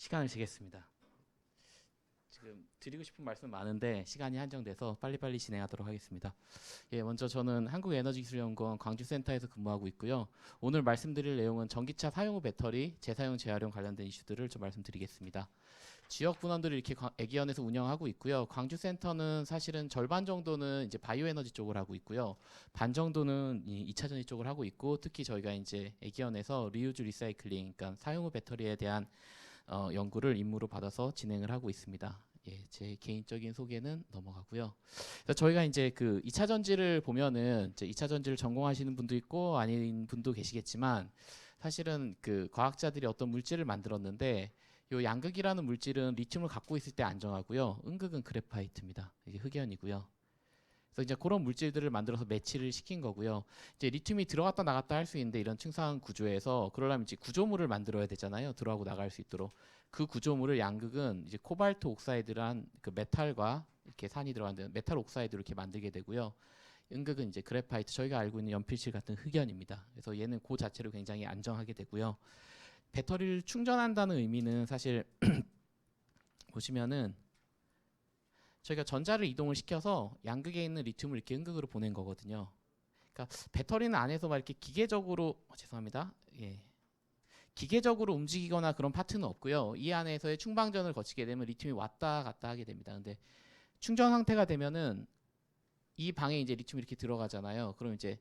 시간을 재겠습니다. 지금 드리고 싶은 말씀 많은데 시간이 한정돼서 빨리빨리 진행하도록 하겠습니다. 예, 먼저 저는 한국에너지기술연구원 광주센터에서 근무하고 있고요. 오늘 말씀드릴 내용은 전기차 사용 후 배터리 재사용 재활용 관련된 이슈들을 좀 말씀드리겠습니다. 지역 분원들을 이렇게 애기연에서 운영하고 있고요. 광주센터는 사실은 절반 정도는 이제 바이오에너지 쪽을 하고 있고요. 반 정도는 이 2차 전지 쪽을 하고 있고, 특히 저희가 이제 애기연에서 리유즈 리사이클링, 그러니까 사용 후 배터리에 대한 연구를 임무로 받아서 진행을 하고 있습니다. 예, 제 개인적인 소개는 넘어가고요. 그래서 저희가 이제 그 2차 전지를 보면은 이제 2차 전지를 전공하시는 분도 있고 아닌 분도 계시겠지만, 사실은 그 과학자들이 어떤 물질을 만들었는데, 요 양극이라는 물질은 리튬을 갖고 있을 때 안정하고요. 음극은 그래파이트입니다. 이게 흑연이고요. 그래서 이제 그런 물질들을 만들어서 매치를 시킨 거고요. 이제 리튬이 들어갔다 나갔다 할 수 있는데, 이런 층상 구조에서 그러려면 이제 구조물을 만들어야 되잖아요. 들어가고 나갈 수 있도록. 그 구조물을 양극은 이제 코발트 옥사이드란 그 메탈과 이렇게 산이 들어가는 메탈 옥사이드로 이렇게 만들게 되고요. 음극은 이제 그래파이트, 저희가 알고 있는 연필실 같은 흑연입니다. 그래서 얘는 그 자체로 굉장히 안정하게 되고요. 배터리를 충전한다는 의미는 사실 보시면은 저희가 전자를 이동을 시켜서 양극에 있는 리튬을 이렇게 음극으로 보낸 거거든요. 그러니까 배터리는 안에서 막 이렇게 기계적으로 죄송합니다. 예. 기계적으로 움직이거나 그런 파트는 없고요. 이 안에서의 충방전을 거치게 되면 리튬이 왔다 갔다 하게 됩니다. 근데 충전 상태가 되면은 이 방에 이제 리튬이 이렇게 들어가잖아요. 그럼 이제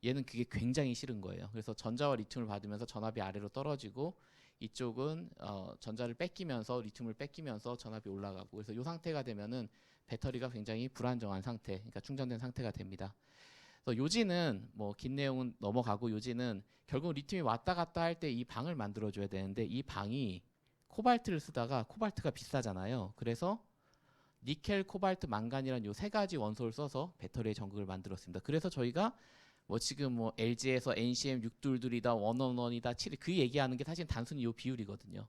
얘는 그게 굉장히 싫은 거예요. 그래서 전자와 리튬을 받으면서 전압이 아래로 떨어지고, 이쪽은 전자를 뺏기면서 리튬을 뺏기면서 전압이 올라가고, 그래서 이 상태가 되면은 배터리가 굉장히 불안정한 상태, 그러니까 충전된 상태가 됩니다. 그래서 요지는 뭐 긴 내용은 넘어가고, 요지는 결국 리튬이 왔다 갔다 할 때 이 방을 만들어줘야 되는데, 이 방이 코발트를 쓰다가 코발트가 비싸잖아요. 그래서 니켈, 코발트, 망간이라는 요 세 가지 원소를 써서 배터리의 전극을 만들었습니다. 그래서 저희가 뭐 지금 뭐 LG에서 NCM 622이다, 111이다, 7, 그 얘기하는 게 사실 단순히 요 비율이거든요.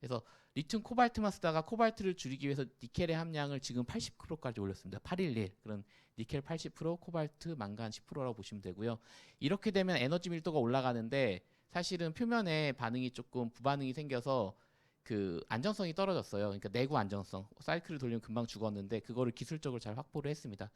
그래서 리튬 코발트만 쓰다가 코발트를 줄이기 위해서 니켈의 함량을 지금 80%까지 올렸습니다. 811. 그런 니켈 80%, 코발트, 망간 10%라고 보시면 되고요. 이렇게 되면 에너지 밀도가 올라가는데, 사실은 표면에 반응이 조금 부반응이 생겨서 그 안정성이 떨어졌어요. 그러니까 내구 안정성, 사이클을 돌리면 금방 죽었는데, 그거를 기술적으로 잘 확보를 했습니다.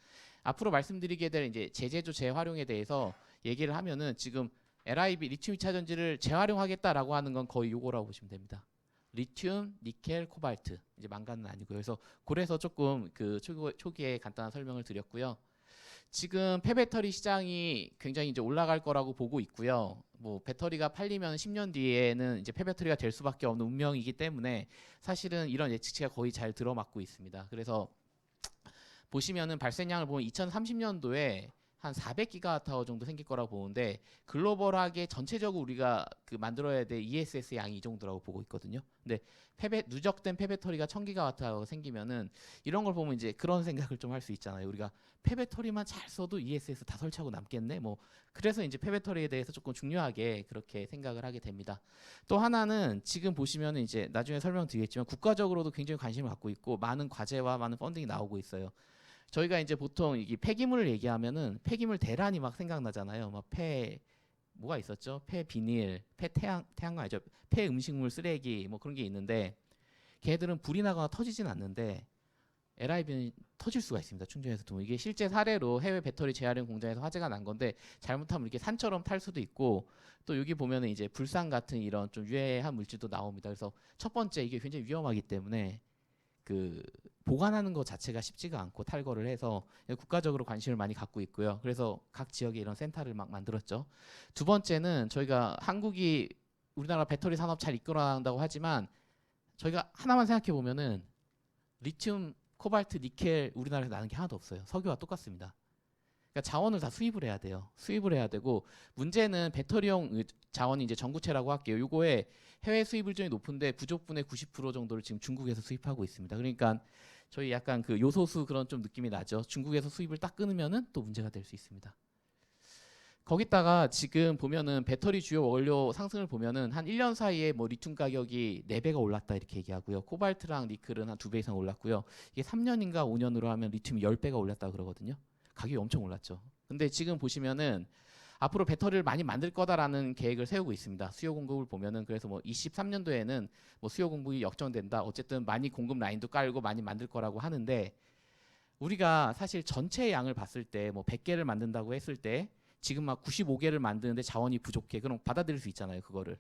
앞으로 말씀드리게 될 이제 재제조 재활용에 대해서 얘기를 하면은, 지금 LIB 리튬 2차 전지를 재활용하겠다라고 하는 건 거의 요거라고 보시면 됩니다. 리튬, 니켈, 코발트, 이제 망간은 아니고요. 그래서 조금 그 초기에 간단한 설명을 드렸고요. 지금 폐배터리 시장이 굉장히 이제 올라갈 거라고 보고 있고요. 뭐 배터리가 팔리면 10년 뒤에는 이제 폐배터리가 될 수밖에 없는 운명이기 때문에, 사실은 이런 예측치가 거의 잘 들어맞고 있습니다. 그래서 보시면은 발생량을 보면 2030년도에 한 400기가와트아워 정도 생길 거라고 보는데, 글로벌하게 전체적으로 우리가 그 만들어야 될 ESS 양이 이 정도라고 보고 있거든요. 근데 누적된 폐배터리가 1000기가와트아워가 생기면은, 이런 걸 보면 이제 그런 생각을 좀 할 수 있잖아요. 우리가 폐배터리만 잘 써도 ESS 다 설치하고 남겠네. 뭐 그래서 이제 폐배터리에 대해서 조금 중요하게 그렇게 생각을 하게 됩니다. 또 하나는 지금 보시면은 이제 나중에 설명드리겠지만, 국가적으로도 굉장히 관심을 갖고 있고 많은 과제와 많은 펀딩이 나오고 있어요. 저희가 이제 보통 이 폐기물을 얘기하면은 폐기물 대란이 막 생각나잖아요. 막 뭐가 있었죠? 폐 비닐, 폐 태양광 아니죠? 폐 음식물 쓰레기 뭐 그런 게 있는데, 걔들은 불이 나거나 터지진 않는데 LIB는 터질 수가 있습니다. 충전해서 두면. 이게 실제 사례로 해외 배터리 재활용 공장에서 화재가 난 건데, 잘못하면 이렇게 산처럼 탈 수도 있고, 또 여기 보면은 이제 불상 같은 이런 좀 유해한 물질도 나옵니다. 그래서 첫 번째, 이게 굉장히 위험하기 때문에 그 보관하는 것 자체가 쉽지가 않고 탈거를 해서 국가적으로 관심을 많이 갖고 있고요. 그래서 각 지역에 이런 센터를 막 만들었죠. 두 번째는, 저희가 한국이 우리나라 배터리 산업 잘 이끌어나간다고 하지만, 저희가 하나만 생각해 보면은 리튬, 코발트, 니켈 우리나라에서 나는 게 하나도 없어요. 석유와 똑같습니다. 그러니까 자원을 다 수입을 해야 돼요. 수입을 해야 되고, 문제는 배터리용 자원이 이제 전구체라고 할게요. 요거에 해외 수입 비중이 높은데 부족분의 90% 정도를 지금 중국에서 수입하고 있습니다. 그러니까 저희 약간 그 요소수 그런 좀 느낌이 나죠. 중국에서 수입을 딱 끊으면은 또 문제가 될 수 있습니다. 거기다가 지금 보면은 배터리 주요 원료 상승을 보면은 한 1년 사이에 뭐 리튬 가격이 4배가 올랐다 이렇게 얘기하고요. 코발트랑 니켈은 한 2배 이상 올랐고요. 이게 3년인가 5년으로 하면 리튬이 10배가 올랐다 그러거든요. 가격이 엄청 올랐죠. 근데 지금 보시면은 앞으로 배터리를 많이 만들 거다라는 계획을 세우고 있습니다. 수요 공급을 보면은 그래서 뭐 23년도에는 뭐 수요 공급이 역전된다. 어쨌든 많이 공급 라인도 깔고 많이 만들 거라고 하는데 우리가 사실 전체 양을 봤을 때 뭐 100개를 만든다고 했을 때 지금 막 95개를 만드는데 자원이 부족해. 그럼 받아들일 수 있잖아요, 그거를.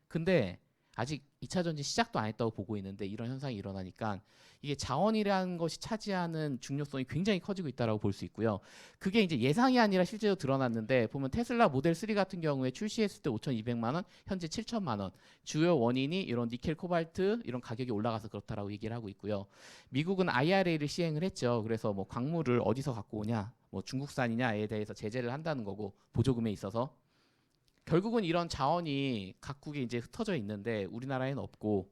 근데 아직 2차 전지 시작도 안 했다고 보고 있는데 이런 현상이 일어나니까 이게 자원이라는 것이 차지하는 중요성이 굉장히 커지고 있다라고 볼 수 있고요. 그게 이제 예상이 아니라 실제로 드러났는데 보면 테슬라 모델 3 같은 경우에 출시했을 때 5,200만 원, 현재 7천만 원. 주요 원인이 이런 니켈, 코발트 이런 가격이 올라가서 그렇다라고 얘기를 하고 있고요. 미국은 IRA를 시행을 했죠. 그래서 뭐 광물을 어디서 갖고 오냐, 뭐 중국산이냐에 대해서 제재를 한다는 거고 보조금에 있어서. 결국은 이런 자원이 각국에 이제 흩어져 있는데 우리나라에는 없고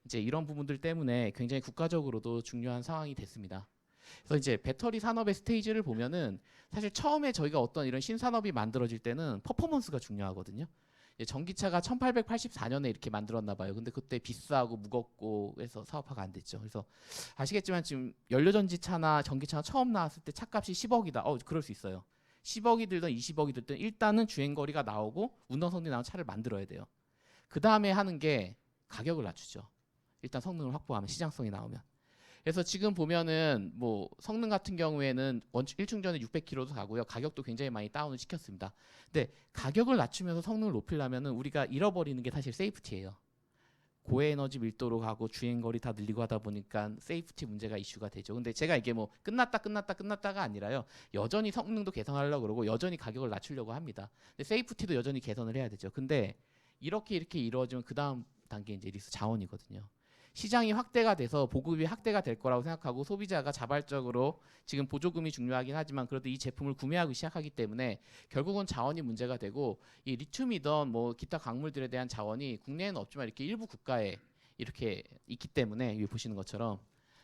이제 이런 부분들 때문에 굉장히 국가적으로도 중요한 상황이 됐습니다. 그래서 이제 배터리 산업의 스테이지를 보면은 사실 처음에 저희가 어떤 이런 신산업이 만들어질 때는 퍼포먼스가 중요하거든요. 전기차가 1884년에 이렇게 만들었나 봐요. 근데 그때 비싸고 무겁고 해서 사업화가 안 됐죠. 그래서 아시겠지만 지금 연료전지차나 전기차가 처음 나왔을 때 차값이 10억이다. 그럴 수 있어요. 10억이 들든 20억이 들든 일단은 주행거리가 나오고 운전성능이 나온 차를 만들어야 돼요. 그 다음에 하는 게 가격을 낮추죠. 일단 성능을 확보하면 시장성이 나오면. 그래서 지금 보면은 뭐 성능 같은 경우에는 1충전에 600km도 가고요. 가격도 굉장히 많이 다운을 시켰습니다. 근데 가격을 낮추면서 성능을 높이려면은 우리가 잃어버리는 게 사실 세이프티예요. 고에너지 밀도로 가고 주행거리 다 늘리고 하다 보니까 세이프티 문제가 이슈가 되죠. 근데 제가 이게 뭐 끝났다가 아니라요. 여전히 성능도 개선하려고 그러고 여전히 가격을 낮추려고 합니다. 근데 세이프티도 여전히 개선을 해야 되죠. 근데 이렇게 이루어지면 그 다음 단계 이제 리스 자원이거든요. 시장이 확대가 돼서 보급이 확대가 될 거라고 생각하고 소비자가 자발적으로 지금 보조금이 중요하긴 하지만 그래도 이 제품을 구매하기 시작하기 때문에 결국은 자원이 문제가 되고 이 리튬이던 뭐 기타 광물들에 대한 자원이 국내에는 없지만 이렇게 일부 국가에 이렇게 있기 때문에 여기 보시는 것처럼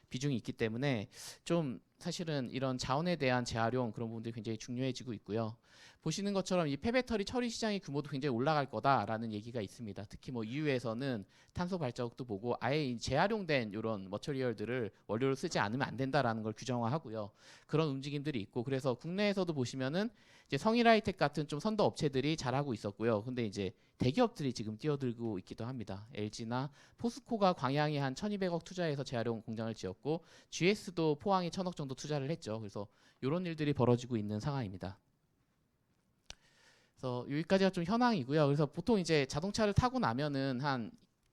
비중이 있기 때문에 좀 사실은 이런 자원에 대한 재활용 그런 부분들이 굉장히 중요해지고 있고요. 보시는 것처럼 이 폐배터리 처리 시장의 규모도 굉장히 올라갈 거다라는 얘기가 있습니다. 특히 뭐 EU에서는 탄소 발자국도 보고 아예 재활용된 이런 머처리얼들을 원료로 쓰지 않으면 안 된다라는 걸 규정화하고요. 그런 움직임들이 있고 그래서 국내에서도 보시면은 이제 성일하이텍 같은 좀 선도 업체들이 잘하고 있었고요. 근데 이제 대기업들이 지금 뛰어들고 있기도 합니다. LG나 포스코가 광양에 한 1,200억 투자해서 재활용 공장을 지었고 GS도 포항에 1,000억 정도 투자를 했죠. 그래서 이런 일들이 벌어지고 있는 상황입니다. 그래서 여기까지가 좀 현황이고요. 그래서 보통 이제 자동차를 타고 나면은 한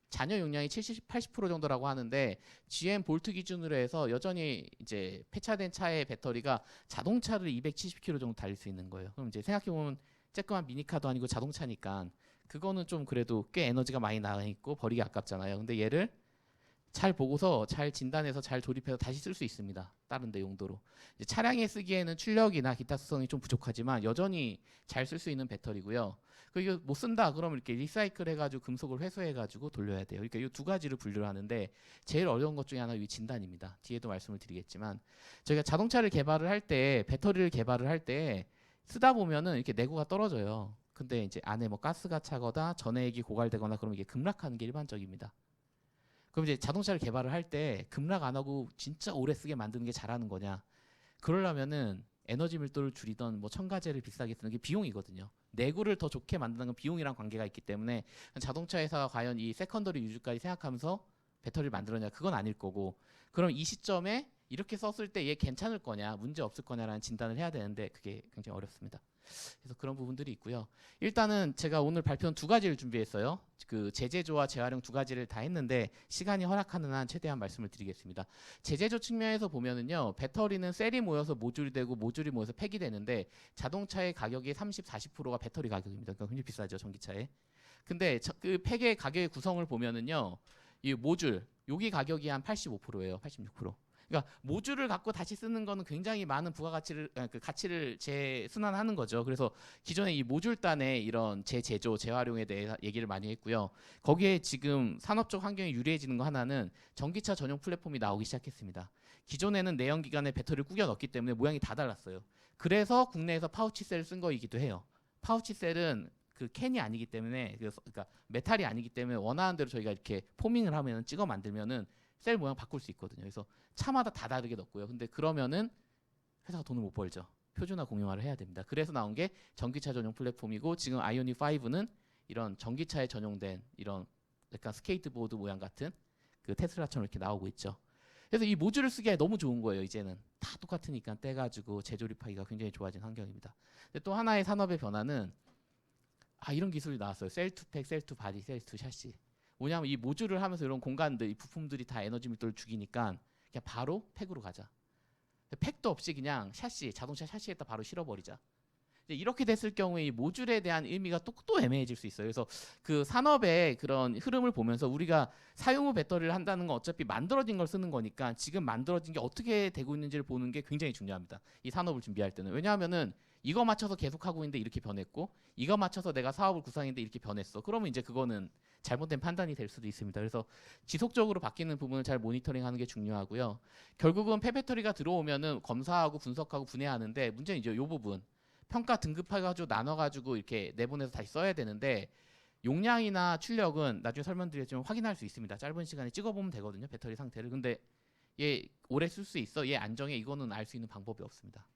잔여 용량이 70, 80% 정도라고 하는데 GM 볼트 기준으로 해서 여전히 이제 폐차된 차의 배터리가 자동차를 270km 정도 달릴 수 있는 거예요. 그럼 이제 생각해 보면 쬐끄만 미니카도 아니고 자동차니까 그거는 좀 그래도 꽤 에너지가 많이 나가 있고 버리기 아깝잖아요. 근데 얘를 잘 보고서 잘 진단해서 잘 조립해서 다시 쓸 수 있습니다. 다른 데 용도로. 이제 차량에 쓰기에는 출력이나 기타 수성이 좀 부족하지만 여전히 잘 쓸 수 있는 배터리고요. 이거 못 쓴다 그러면 이렇게 리사이클 해가지고 금속을 회수해가지고 돌려야 돼요. 그러니까 이 두 가지를 분류를 하는데 제일 어려운 것 중에 하나가 이 진단입니다. 뒤에도 말씀을 드리겠지만 저희가 자동차를 개발을 할 때 배터리를 개발을 할 때 쓰다 보면은 이렇게 내구가 떨어져요. 근데 이제 안에 뭐 가스가 차거나 전해액이 고갈되거나 그러면 이게 급락하는 게 일반적입니다. 그럼 이제 자동차를 개발을 할 때 급락 안 하고 진짜 오래 쓰게 만드는 게 잘하는 거냐? 그러려면은 에너지 밀도를 줄이던 뭐 첨가제를 비싸게 쓰는 게 비용이거든요. 내구를 더 좋게 만드는 건 비용이랑 관계가 있기 때문에 자동차 회사가 과연 이 세컨더리 유즈까지 생각하면서 배터리를 만들었냐? 그건 아닐 거고. 그럼 이 시점에 이렇게 썼을 때 얘 괜찮을 거냐, 문제 없을 거냐라는 진단을 해야 되는데 그게 굉장히 어렵습니다. 그래서 그런 부분들이 있고요. 일단은 제가 오늘 발표는 두 가지를 준비했어요. 그 재제조와 재활용 두 가지를 다 했는데 시간이 허락하는 한 최대한 말씀을 드리겠습니다. 재제조 측면에서 보면은요, 배터리는 셀이 모여서 모듈이 되고 모듈이 모여서 팩이 되는데 자동차의 가격이 30, 40%가 배터리 가격입니다. 그러니까 굉장히 비싸죠, 전기차에. 근데 그 팩의 가격의 구성을 보면은요, 이 모듈 여기 가격이 한 85%예요, 86%. 그러니까 모듈을 갖고 다시 쓰는 거는 굉장히 많은 부가가치를 그 가치를 재순환하는 거죠. 그래서 기존에 이 모듈단의 이런 재제조, 재활용에 대해 얘기를 많이 했고요. 거기에 지금 산업적 환경이 유리해지는 거 하나는 전기차 전용 플랫폼이 나오기 시작했습니다. 기존에는 내연기관에 배터리를 꾸겨 넣기 때문에 모양이 다 달랐어요. 그래서 국내에서 파우치 셀을 쓴 거이기도 해요. 파우치 셀은 그 캔이 아니기 때문에 그러니까 메탈이 아니기 때문에 원하는 대로 저희가 이렇게 포밍을 하면 찍어 만들면은 셀 모양 바꿀 수 있거든요. 그래서 차마다 다 다르게 넣고요. 근데 그러면은 회사가 돈을 못 벌죠. 표준화 공용화를 해야 됩니다. 그래서 나온 게 전기차 전용 플랫폼이고 지금 아이오닉 5는 이런 전기차에 전용된 이런 약간 스케이트보드 모양 같은 그 테슬라처럼 이렇게 나오고 있죠. 그래서 이 모듈을 쓰기에 너무 좋은 거예요. 이제는 다 똑같으니까 떼가지고 재조립하기가 굉장히 좋아진 환경입니다. 근데 또 하나의 산업의 변화는 이런 기술이 나왔어요. 셀 투 팩, 셀 투 바디, 셀 투 샤시. 뭐냐면 이 모듈을 하면서 이런 공간들, 이 부품들이 다 에너지 밀도를 죽이니까 그냥 바로 팩으로 가자. 팩도 없이 그냥 샤시, 자동차 샤시에다 바로 실어버리자. 이렇게 됐을 경우에 이 모듈에 대한 의미가 또 애매해질 수 있어요. 그래서 그 산업의 그런 흐름을 보면서 우리가 사용 후 배터리를 한다는 건 어차피 만들어진 걸 쓰는 거니까 지금 만들어진 게 어떻게 되고 있는지를 보는 게 굉장히 중요합니다. 이 산업을 준비할 때는. 왜냐하면은 이거 맞춰서 계속 하고 있는데 이렇게 변했고 이거 맞춰서 내가 사업을 구상했는데 이렇게 변했어. 그러면 이제 그거는 잘못된 판단이 될 수도 있습니다. 그래서 지속적으로 바뀌는 부분을 잘 모니터링하는 게 중요하고요. 결국은 폐배터리가 들어오면은 검사하고 분석하고 분해하는데 문제는 이제 이 부분. 평가 등급해가지고 나눠가지고 이렇게 내보내서 다시 써야 되는데 용량이나 출력은 나중에 설명드리겠지만 확인할 수 있습니다. 짧은 시간에 찍어보면 되거든요. 배터리 상태를. 근데 얘 오래 쓸 수 있어? 얘 안정해? 이거는 알 수 있는 방법이 없습니다.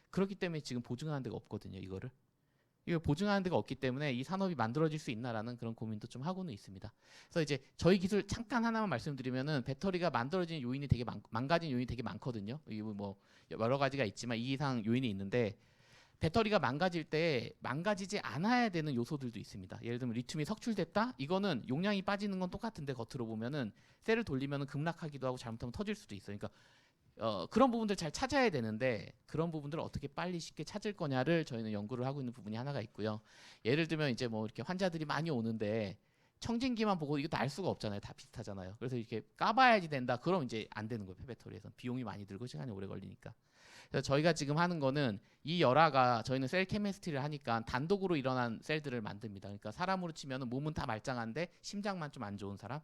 그렇기 때문에 지금 보증하는 데가 없거든요. 이거 보증하는 데가 없기 때문에 이 산업이 만들어질 수 있나라는 그런 고민도 좀 하고는 있습니다. 그래서 이제 저희 기술 잠깐 하나만 말씀드리면은 배터리가 만들어지는 요인이 되게 망가진 요인이 되게 많거든요. 이게 뭐 여러 가지가 있지만 이 이상 요인이 있는데 배터리가 망가질 때 망가지지 않아야 되는 요소들도 있습니다. 예를 들면 리튬이 석출됐다? 이거는 용량이 빠지는 건 똑같은데 겉으로 보면은 셀을 돌리면 급락하기도 하고 잘못하면 터질 수도 있어요. 그러니까 그런 부분들 잘 찾아야 되는데 그런 부분들을 어떻게 빨리 쉽게 찾을 거냐를 저희는 연구를 하고 있는 부분이 하나가 있고요. 예를 들면 이제 뭐 이렇게 환자들이 많이 오는데 청진기만 보고 이것도 알 수가 없잖아요. 다 비슷하잖아요. 그래서 이렇게 까봐야지 된다. 그럼 이제 안 되는 거예요. 폐배터리에서 비용이 많이 들고 시간이 오래 걸리니까. 그래서 저희가 지금 하는 거는 이 열화가 저희는 셀 케미스트리를 하니까 단독으로 일어난 셀들을 만듭니다. 그러니까 사람으로 치면 몸은 다 말짱한데 심장만 좀 안 좋은 사람.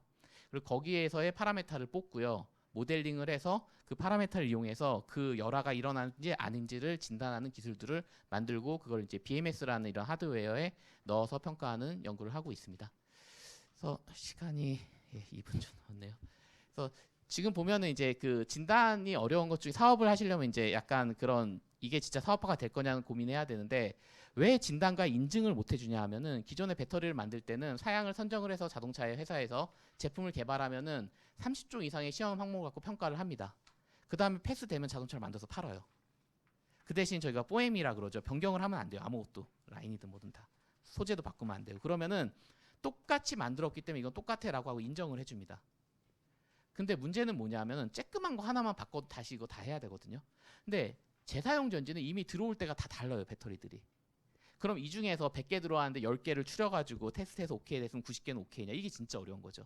그리고 거기에서의 파라메타를 뽑고요. 모델링을 해서 그 파라메타를 이용해서 그 열화가 일어나는지 아닌지를 진단하는 기술들을 만들고 그걸 이제 BMS라는 이런 하드웨어에 넣어서 평가하는 연구를 하고 있습니다. 그래서 시간이 2분 좀 넘었네요. 그래서 지금 보면은 이제 그 진단이 어려운 것 중에 사업을 하시려면 이제 약간 그런 이게 진짜 사업화가 될 거냐는 고민해야 되는데 왜 진단과 인증을 못 해주냐 하면은 기존의 배터리를 만들 때는 사양을 선정을 해서 자동차의 회사에서 제품을 개발하면은 30종 이상의 시험 항목을 갖고 평가를 합니다. 그 다음에 패스되면 자동차를 만들어서 팔아요. 그 대신 저희가 뽀엠이라 그러죠. 변경을 하면 안 돼요. 아무것도 라인이든 뭐든 다 소재도 바꾸면 안 돼요. 그러면은 똑같이 만들었기 때문에 이건 똑같아라고 하고 인정을 해줍니다. 근데 문제는 뭐냐면은 쬐끄만 거 하나만 바꿔도 다시 이거 다 해야 되거든요. 근데 재사용 전지는 이미 들어올 때가 다 달라요. 배터리들이. 그럼 이 중에서 100개 들어왔는데 10개를 추려가지고 테스트해서 오케이 됐으면 90개는 오케이냐. 이게 진짜 어려운 거죠.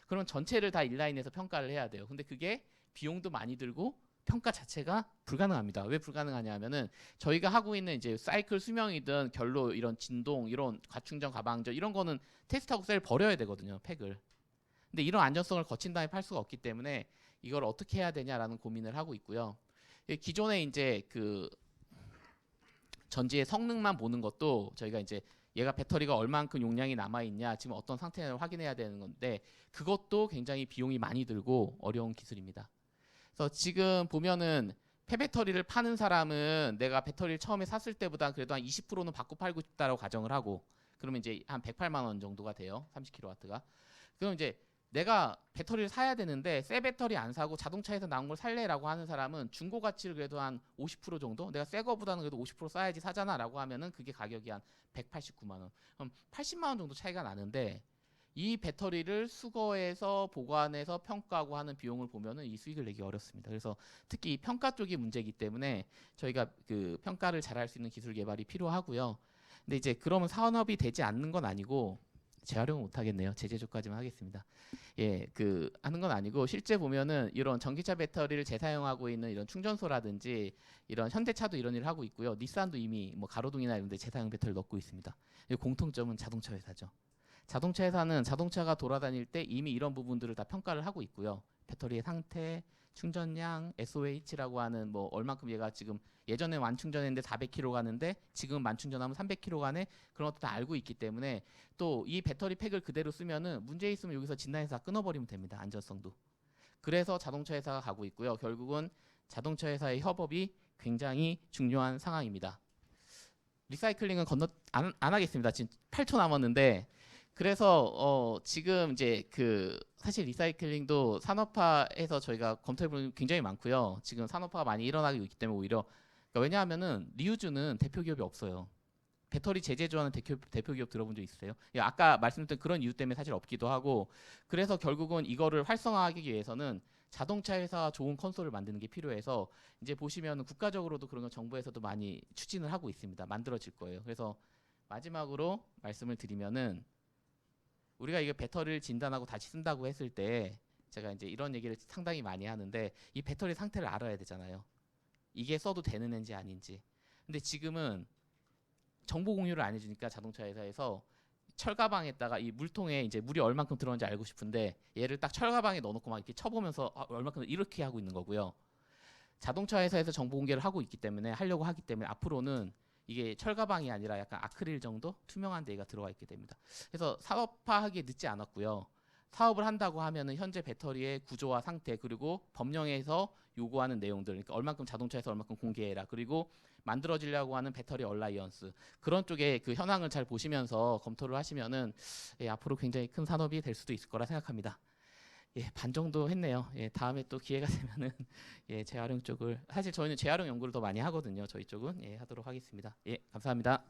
그럼 전체를 다 인라인에서 평가를 해야 돼요. 근데 그게 비용도 많이 들고 평가 자체가 불가능합니다. 왜 불가능하냐 하면은 저희가 하고 있는 이제 사이클 수명이든 결로 이런 진동, 이런 과충전, 가방전 이런 거는 테스트하고 셀 버려야 되거든요. 팩을. 근데 이런 안전성을 거친 다음에 팔 수가 없기 때문에 이걸 어떻게 해야 되냐라는 고민을 하고 있고요. 기존에 이제 그 전지의 성능만 보는 것도 저희가 이제 얘가 배터리가 얼만큼 용량이 남아 있냐, 지금 어떤 상태를 확인해야 되는 건데 그것도 굉장히 비용이 많이 들고 어려운 기술입니다. 그래서 지금 보면은 폐배터리를 파는 사람은 내가 배터리를 처음에 샀을 때보다 그래도 한 20%는 받고 팔고 싶다라고 가정을 하고 그러면 이제 한 108만 원 정도가 돼요. 30kW가. 그럼 이제 내가 배터리를 사야 되는데 새 배터리 안 사고 자동차에서 나온 걸 살래라고 하는 사람은 중고 가치를 그래도 한 50% 정도 내가 새 거보다는 그래도 50% 싸야지 사잖아라고 하면은 그게 가격이 한 189만 원. 그럼 80만 원 정도 차이가 나는데 이 배터리를 수거해서 보관해서 평가하고 하는 비용을 보면은 이 수익을 내기 어렵습니다. 그래서 특히 이 평가 쪽이 문제이기 때문에 저희가 그 평가를 잘할 수 있는 기술 개발이 필요하고요. 근데 이제 그러면 산업이 되지 않는 건 아니고 재활용은 못 하겠네요. 제재조까지만 하겠습니다. 예, 그 하는 건 아니고 실제 보면은 이런 전기차 배터리를 재사용하고 있는 이런 충전소라든지 이런 현대차도 이런 일을 하고 있고요. 닛산도 이미 뭐 가로등이나 이런 데 재사용 배터리를 넣고 있습니다. 공통점은 자동차 회사죠. 자동차 회사는 자동차가 돌아다닐 때 이미 이런 부분들을 다 평가를 하고 있고요. 배터리의 상태, 충전량, SOH라고 하는 뭐 얼만큼 얘가 지금 예전에 완충전했는데 400km 가는데 지금 만충전하면 300km 가네 그런 것도 다 알고 있기 때문에 또 이 배터리 팩을 그대로 쓰면은 문제 있으면 여기서 진단해서 다 끊어버리면 됩니다. 안전성도. 그래서 자동차 회사가 가고 있고요. 결국은 자동차 회사의 협업이 굉장히 중요한 상황입니다. 리사이클링은 안 하겠습니다. 지금 8초 남았는데 그래서 지금 이제 사실 리사이클링도 산업화에서 저희가 검토해보는 굉장히 많고요. 지금 산업화가 많이 일어나고 있기 때문에 오히려 그러니까 왜냐하면은 리유즈는 대표 기업이 없어요. 배터리 재제조하는 대표 기업 들어본 적 있으세요? 예, 아까 말씀드린 그런 이유 때문에 사실 없기도 하고 그래서 결국은 이거를 활성화하기 위해서는 자동차 회사 좋은 컨솔을 만드는 게 필요해서 이제 보시면 국가적으로도 그런 거 정부에서도 많이 추진을 하고 있습니다. 만들어질 거예요. 그래서 마지막으로 말씀을 드리면은 우리가 이게 배터리를 진단하고 다시 쓴다고 했을 때 제가 이제 이런 얘기를 상당히 많이 하는데 이 배터리 상태를 알아야 되잖아요. 이게 써도 되는 애인지 아닌지. 근데 지금은 정보 공유를 안 해주니까 자동차 회사에서 철가방에다가 이 물통에 이제 물이 얼만큼 들어오는지 알고 싶은데 얘를 딱 철가방에 넣어놓고 막 이렇게 쳐보면서 얼만큼 이렇게 하고 있는 거고요. 자동차 회사에서 정보 공개를 하고 있기 때문에 하려고 하기 때문에 앞으로는 이게 철가방이 아니라 약간 아크릴 정도 투명한 데가 들어가 있게 됩니다. 그래서 사업화하기에 늦지 않았고요. 사업을 한다고 하면은 현재 배터리의 구조와 상태 그리고 법령에서 요구하는 내용들 그러니까 얼만큼 자동차에서 얼만큼 공개해라 그리고 만들어지려고 하는 배터리 얼라이언스 그런 쪽에 그 현황을 잘 보시면서 검토를 하시면은 앞으로 굉장히 큰 산업이 될 수도 있을 거라 생각합니다. 예, 반 정도 했네요. 예, 다음에 또 기회가 되면은 예, 재활용 쪽을 사실 저희는 재활용 연구를 더 많이 하거든요. 저희 쪽은 예, 하도록 하겠습니다. 예, 감사합니다.